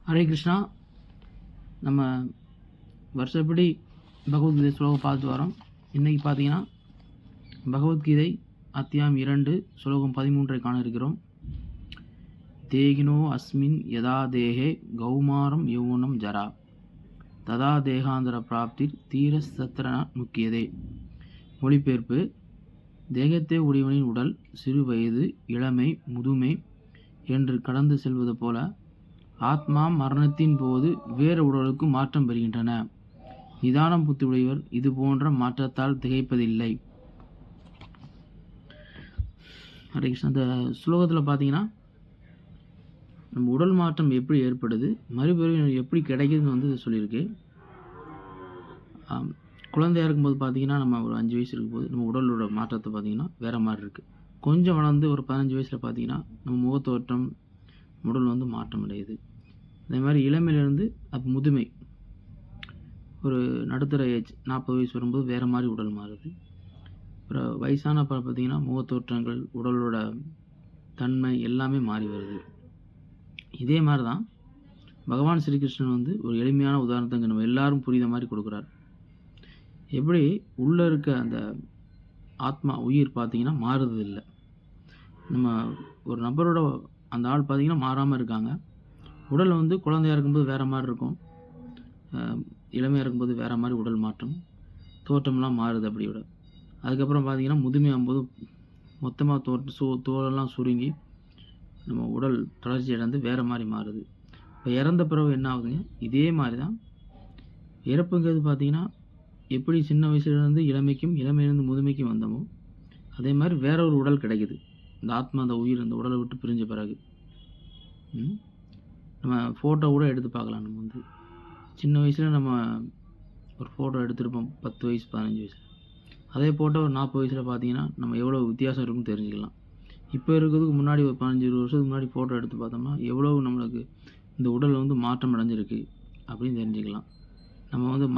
ஹரே கிருஷ்ணா. நம்ம வருஷப்படி பகவத்கீதை ஸ்லோகம் பார்த்து வரோம். இன்றைக்கி பார்த்தீங்கன்னா பகவத்கீதை அத்தியாயம் 2 ஸ்லோகம் 13 காண இருக்கிறோம். தேகினோ அஸ்மின் யதா தேகே கௌமாரம் யௌவனம் ஜரா ததா தேகாந்தர பிராப்திர் தீரசத்திரன முக்கியதே. மொழிபெயர்ப்பு: தேகத்தை உடையவனின் உடல் சிறு வயது, இளமை, முதுமை என்று கடந்து செல்வது போல ஆத்மா மரணத்தின் போது வேறு உடலுக்கு மாற்றம் பெறுகின்றன. நிதானம் புத்தி உடையவர் இது போன்ற மாற்றத்தால் திகைப்பதில்லை. ஹரே கிருஷ்ணா. அந்த ஸ்லோகத்தில் பார்த்தீங்கன்னா நம்ம உடல் மாற்றம் எப்படி ஏற்படுது, மறுபிறவி எப்படி கிடைக்குதுன்னு வந்து சொல்லியிருக்கு. குழந்தையாக இருக்கும்போது பார்த்தீங்கன்னா நம்ம ஒரு 5 வயசு இருக்கும்போது நம்ம உடலோட மாற்றத்தை பார்த்தீங்கன்னா வேறு மாதிரி இருக்குது. கொஞ்சம் வளர்ந்து ஒரு 15 வயசில் பார்த்தீங்கன்னா நம்ம முகத்தோற்றம் உடல் வந்து மாற்றம் அடையுது. அதே மாதிரி இளமையிலேருந்து அப்போ முதுமை ஒரு நடுத்தர ஏஜ் 40 வயசு வரும்போது வேறு மாதிரி உடல் மாறுது. அப்புறம் வயசான பார்த்தீங்கன்னா முகத்தோற்றங்கள், உடலோட தன்மை எல்லாமே மாறி வருது. இதே மாதிரி தான் பகவான் ஸ்ரீகிருஷ்ணன் வந்து ஒரு எளிமையான உதாரணத்தை நம்ம எல்லாரும் புரியுத மாதிரி கொடுக்குறார். எப்படி உள்ளே இருக்க அந்த ஆத்மா உயிர் பார்த்தீங்கன்னா மாறுறது இல்லை. நம்ம ஒரு நபரோட அந்த ஆள் பார்த்தீங்கன்னா மாறாமல் இருக்காங்க. உடல் வந்து குழந்தையாக இருக்கும்போது வேறு மாதிரி இருக்கும், இளமையாக இருக்கும்போது வேறு மாதிரி உடல் மாற்றம், தோற்றம்லாம் மாறுது அப்படியோட. அதுக்கப்புறம் பார்த்தீங்கன்னா முதுமையாகும்போது மொத்தமாக தோலெல்லாம் சுருங்கி நம்ம உடல் தளர்ச்சி அடைந்து வேறு மாதிரி மாறுது. இப்போ இறந்த பிறகு என்ன ஆகுதுங்க, இதே மாதிரி தான் இறப்புங்கிறது பார்த்தீங்கன்னா எப்படி சின்ன வயசுலேருந்து இளமைக்கும், இளமையிலேருந்து முதுமைக்கும் வந்தோமோ அதே மாதிரி வேற ஒரு உடல் கிடைக்குது. இந்த ஆத்மா, அந்த உயிர் அந்த உடலை விட்டு பிரிஞ்ச பிறகு நம்ம ஃபோட்டோ கூட எடுத்து பார்க்கலாம். நம்ம வந்து சின்ன வயசில் நம்ம ஒரு ஃபோட்டோ எடுத்துருப்போம் 10 வயசு 15 வயசு. அதே ஃபோட்டோ ஒரு 40 வயசில் பார்த்தீங்கன்னா நம்ம எவ்வளோ வித்தியாசம் இருக்குன்னு தெரிஞ்சுக்கலாம். இப்போ இருக்கிறதுக்கு முன்னாடி ஒரு 15-20 வருஷத்துக்கு முன்னாடி ஃபோட்டோ எடுத்து பார்த்தோம்னா எவ்வளோ நம்மளுக்கு இந்த உடல் வந்து மாற்றம் அடைஞ்சிருக்கு அப்படின்னு தெரிஞ்சுக்கலாம். நம்ம வந்து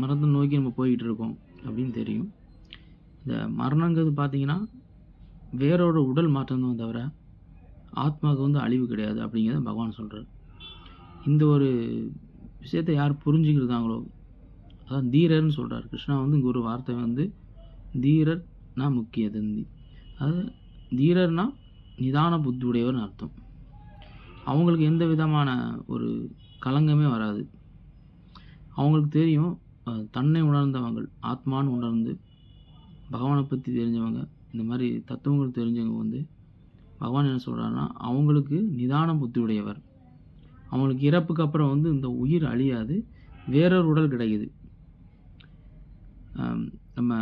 மரணத்தை நோக்கி நம்ம போய்கிட்டு இருக்கோம் அப்படின்னு தெரியும். இந்த மரணங்கிறது பார்த்தீங்கன்னா வேறோட உடல் மாற்றம் தான் தவிர ஆத்மாவுக்கு வந்து அழிவு கிடையாது அப்படிங்கிறத பகவான் சொல்கிறார். இந்த ஒரு விஷயத்தை யார் புரிஞ்சுக்கிறதாங்களோ அதான் தீரர்னு சொல்கிறார். கிருஷ்ணா வந்து இங்கே ஒரு வார்த்தை வந்து தீரர்னா முக்கிய தந்தி. அது தீரர்னா நிதான புத்தி உடையவர்னு அர்த்தம். அவங்களுக்கு எந்த விதமான ஒரு கலங்கமே வராது. அவங்களுக்கு தெரியும், தன்னை உணர்ந்தவங்க, ஆத்மான்னு உணர்ந்து பகவானை பற்றி தெரிஞ்சவங்க, இந்த மாதிரி தத்துவங்கள் தெரிஞ்சவங்க வந்து பகவான் என்ன சொல்கிறாருன்னா அவங்களுக்கு நிதான புத்தி உடையவர். அவங்களுக்கு இறப்புக்கு அப்புறம் வந்து இந்த உயிர் அழியாது, வேறொரு உடல் கிடைக்குது. நம்ம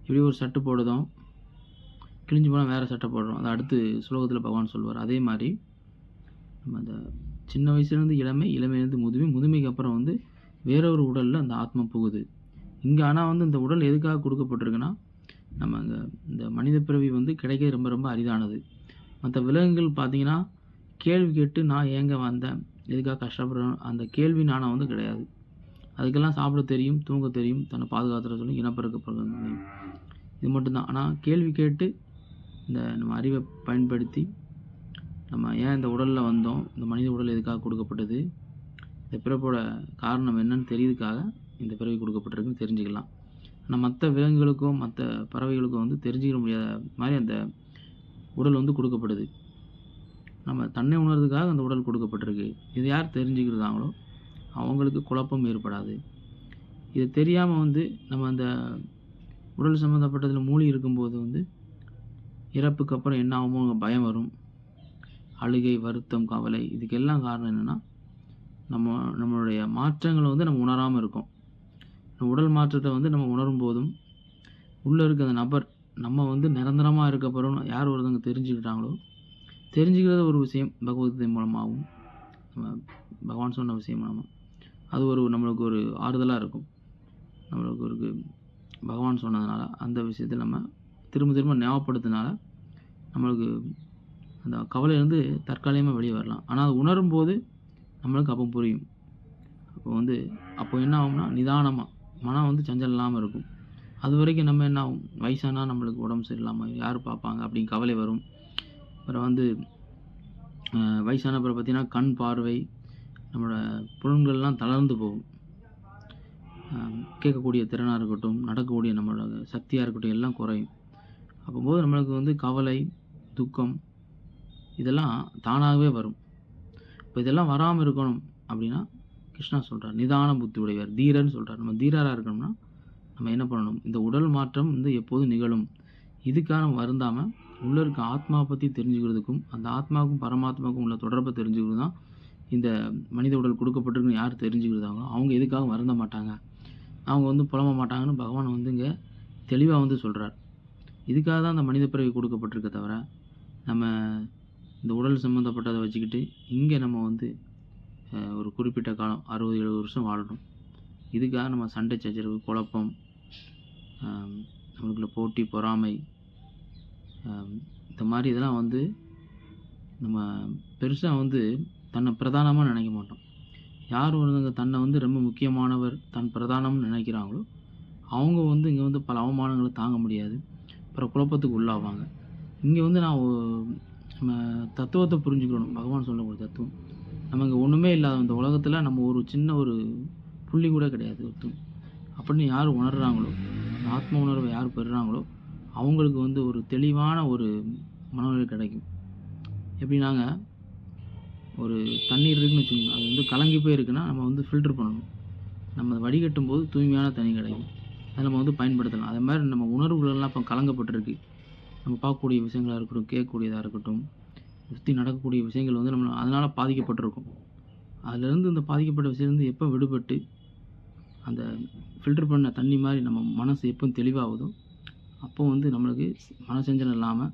எப்படி ஒரு சட்டை போடுதோம், கிழிஞ்சு போனால் வேறு சட்டை போடுறோம், அது அடுத்து ஸ்லோகத்தில் பகவான் சொல்லுவார். அதே மாதிரி நம்ம அந்த சின்ன வயசுலேருந்து இளமை, இளமையிலேருந்து முதுமை, முதுமைக்கு அப்புறம் வந்து வேற ஒரு உடலில் அந்த ஆத்மா போகுது. இங்கே ஆனால் வந்து இந்த உடல் எதுக்காக கொடுக்கப்பட்டிருக்குன்னா நம்ம அங்கே இந்த மனித பிறவி வந்து கிடைக்க ரொம்ப ரொம்ப அரிதானது. மற்ற விலங்குகள் பார்த்தீங்கன்னா கேள்வி கேட்டு நான் ஏங்க வந்தேன், எதுக்காக கஷ்டப்படுறேன், அந்த கேள்வி நானாக வந்து கிடையாது. அதுக்கெல்லாம் சாப்பிட தெரியும், தூங்க தெரியும், தன்னை பாதுகாத்துற சொல்லி இனப்பெருக்க இது மட்டும்தான். ஆனால் கேள்வி கேட்டு இந்த நம்ம அறிவை பயன்படுத்தி நம்ம ஏன் இந்த உடலில் வந்தோம், இந்த மனித உடல் எதுக்காக கொடுக்கப்பட்டது, இந்த பிறப்போட காரணம் என்னன்னு தெரியுதுக்காக இந்த பிறவி கொடுக்கப்பட்டிருக்குன்னு தெரிஞ்சுக்கலாம். ஆனால் மற்ற விலங்குகளுக்கும் மற்ற பறவைகளுக்கும் வந்து தெரிஞ்சுக்க முடியாத மாதிரி அந்த உடல் வந்து கொடுக்கப்படுது. நம்ம தன்னை உணர்றதுக்காக அந்த உடல் கொடுக்கப்பட்டிருக்கு. இது யார் தெரிஞ்சுக்கிறதாங்களோ அவங்களுக்கு குழப்பம் ஏற்படாது. இது தெரியாமல் வந்து நம்ம அந்த உடல் சம்மந்தப்பட்டதில் மூழ்கி இருக்கும்போது வந்து இறப்புக்கு அப்புறம் என்ன ஆகுமோ பயம் வரும், அழுகை, வருத்தம், கவலை. இதுக்கெல்லாம் காரணம் என்னென்னா நம்மளுடைய மாற்றங்களை வந்து நம்ம உணராமல் இருக்கோம். உடல் மாற்றத்தை வந்து நம்ம உணரும் போதும் உள்ளே இருக்க அந்த நபர் நம்ம வந்து நிரந்தரமாக இருக்க போகிறோம் யார் ஒருத்தவங்க தெரிஞ்சுக்கிட்டாங்களோ, தெரிஞ்சுக்கிறது ஒரு விஷயம் பகவத்கீதை மூலமாகவும் நம்ம பகவான் சொன்ன விஷயம் மூலமாக அது ஒரு நம்மளுக்கு ஒரு ஆறுதலாக இருக்கும். நம்மளுக்கு ஒரு பகவான் சொன்னதுனால அந்த விஷயத்தில் நம்ம திரும்ப திரும்ப ஞாபகப்படுத்தினால நம்மளுக்கு அந்த கவலையிலேருந்து தற்காலிகமாக வெளியே வரலாம். ஆனால் அது உணரும் போது நம்மளுக்கு அப்போ புரியும். அப்போ என்ன ஆகும்னா நிதானமாக மனம் வந்து சஞ்சல் இல்லாமல் இருக்கும். அது வரைக்கும் நம்ம என்ன ஆகும், வயசானால் நம்மளுக்கு உடம்பு சரியில்லாமல் யார் பார்ப்பாங்க அப்படின்னு கவலை வரும். அப்புறம் வந்து வயசான பிறகு பார்த்திங்கன்னா கண் பார்வை, நம்மளோட புலன்கள்லாம் தளர்ந்து போகும். கேட்கக்கூடிய திறனாக இருக்கட்டும், நடக்கக்கூடிய நம்மளோட சக்தியாக இருக்கட்டும் எல்லாம் குறையும். அப்போது நம்மளுக்கு வந்து கவலை, துக்கம் இதெல்லாம் தானாகவே வரும். இப்போ இதெல்லாம் வராமல் இருக்கணும் அப்படின்னா கிருஷ்ணா சொல்கிறார், நிதான புத்தி உடையவர், தீரன்னு சொல்கிறார். நம்ம தீரராக இருக்கணும்னா நம்ம என்ன பண்ணணும்? இந்த உடல் மாற்றம் வந்து எப்போதும் நிகழும். இதுக்காக நம்ம வருந்தாமல் உள்ளே இருக்க ஆத்மாவை பற்றி தெரிஞ்சுக்கிறதுக்கும், அந்த ஆத்மாவுக்கும் பரமாத்மாவுக்கும் உள்ள தொடர்பை தெரிஞ்சுக்கிறது தான் இந்த மனித உடல் கொடுக்கப்பட்டிருக்குன்னு யார் தெரிஞ்சுக்கிறதாங்களோ அவங்க எதுக்காக வருந்த மாட்டாங்க, அவங்க வந்து புலம்ப மாட்டாங்கன்னு பகவான் வந்து இங்கே தெளிவாக வந்து சொல்கிறார். இதுக்காக தான் அந்த மனித பிறவி கொடுக்கப்பட்டிருக்க தவிர நம்ம இந்த உடல் சம்மந்தப்பட்டதை வச்சுக்கிட்டு இங்கே நம்ம வந்து ஒரு குறிப்பிட்ட காலம் 60-70 வருஷம் வாழணும். இதுக்காக நம்ம சண்டை சச்சரவு, குழப்பம், நம்மளுக்குள்ள போட்டி, பொறாமை, இந்த மாதிரி இதெல்லாம் வந்து நம்ம பெருசாக வந்து தன்னை பிரதானமாக நினைக்க மாட்டோம். யார் ஒருத்தங்க தன்னை வந்து ரொம்ப முக்கியமானவர், தன் பிரதானம்னு நினைக்கிறாங்களோ அவங்க வந்து இங்கே வந்து பல அவமானங்களை தாங்க முடியாது, அப்புறம் குழப்பத்துக்கு உள்ளாவாங்க. இங்கே வந்து நம்ம தத்துவத்தை புரிஞ்சுக்கணும். பகவான் சொல்லக்கூடிய தத்துவம் நம்ம இங்கே ஒன்றுமே இல்லாத இந்த உலகத்தில் நம்ம ஒரு சின்ன ஒரு புள்ளி கூட கிடையாது ஒருத்தம் அப்படின்னு யார் உணர்கிறாங்களோ, ஆத்ம உணர்வை யார் பெறுறாங்களோ அவங்களுக்கு வந்து ஒரு தெளிவான ஒரு மனநிலை கிடைக்கும். எப்படின்னாங்க, ஒரு தண்ணீர் இருக்குன்னு வச்சுக்கோங்க, அது வந்து கலங்கி போயிருக்குன்னா நம்ம வந்து ஃபில்டர் பண்ணணும். நம்ம வடிகட்டும் போது தூய்மையான தண்ணி கிடைக்கும், அதை நம்ம வந்து பயன்படுத்தலாம். அதே மாதிரி நம்ம உணர்வுகளெல்லாம் இப்போ கலங்கப்பட்டிருக்கு. நம்ம பார்க்கக்கூடிய விஷயங்களாக இருக்கட்டும், கேட்கக்கூடியதாக இருக்கட்டும், சுற்றி நடக்கக்கூடிய விஷயங்கள் வந்து நம்ம அதனால் பாதிக்கப்பட்டிருக்கும். அதிலேருந்து இந்த பாதிக்கப்பட்ட விஷயத்துலேருந்து எப்போ விடுபட்டு அந்த ஃபில்டர் பண்ண தண்ணி மாதிரி நம்ம மனசு எப்போ தெளிவாகுதோ அப்போ வந்து நம்மளுக்கு மனசஞ்சலம் இல்லாமல்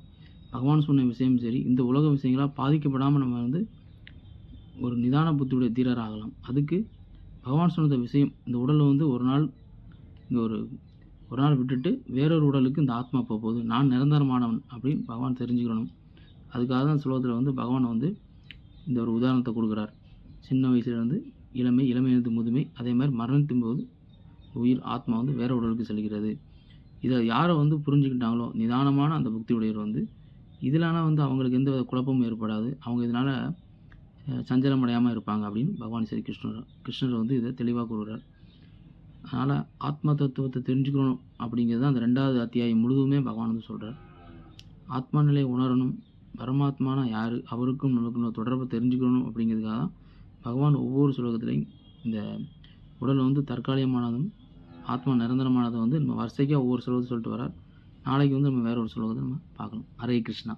பகவான் சொன்ன விஷயம் சரி, இந்த உலக விஷயங்களாக பாதிக்கப்படாமல் நம்ம வந்து ஒரு நிதான புத்தியுடைய தீரர் ஆகலாம். அதுக்கு பகவான் சொன்ன விஷயம், இந்த உடலை வந்து ஒரு நாள் இங்கே ஒரு நாள் விட்டுட்டு வேறொரு உடலுக்கு இந்த ஆத்மா போகுது, நான் நிரந்தரமானவன் அப்படின்னு பகவான் தெரிஞ்சுக்கணும். அதுக்காக தான் ஸ்லோகத்தில் வந்து பகவான் வந்து இந்த ஒரு உதாரணத்தை கொடுக்குறார். சின்ன வயசுலேருந்து இளமையிலிருந்து முதுமை, அதே மாதிரி மரணத்தின் போது உயிர் ஆத்மா வந்து வேறு உடலுக்கு செல்கிறது. இதை யாரை வந்து புரிஞ்சுக்கிட்டாங்களோ நிதானமான அந்த புக்தி உடையவர் வந்து இதிலான வந்து அவங்களுக்கு எந்த வித குழப்பமும் ஏற்படாது, அவங்க இதனால் சஞ்சலம் அடையாமல் இருப்பாங்க அப்படின்னு பகவான் ஸ்ரீ கிருஷ்ணர் வந்து இதை தெளிவாக கூறுகிறார். அதனால் ஆத்ம தத்துவத்தை தெரிஞ்சுக்கணும் அப்படிங்கிறது தான் அந்த 2வது அத்தியாயம் முழுதுமே பகவான் வந்து சொல்கிறார். ஆத்மா நிலையை உணரணும், பரமாத்மானா யார், அவருக்கும் நமக்கும் தொடர்பை தெரிஞ்சுக்கணும் அப்படிங்கிறதுக்காக தான் பகவான் ஒவ்வொரு ஸ்லோகத்திலையும் இந்த உடல் வந்து தற்காலிகமானதும் ஆத்மா நிரந்தரமானதை வந்து நம்ம வரிசைக்காக ஒவ்வொரு ஸ்லோகத்தை சொல்லிட்டு வரார். நாளைக்கு வந்து நம்ம வேற ஒரு ஸ்லோகத்தை நம்ம பார்க்கலாம். ஹரே கிருஷ்ணா.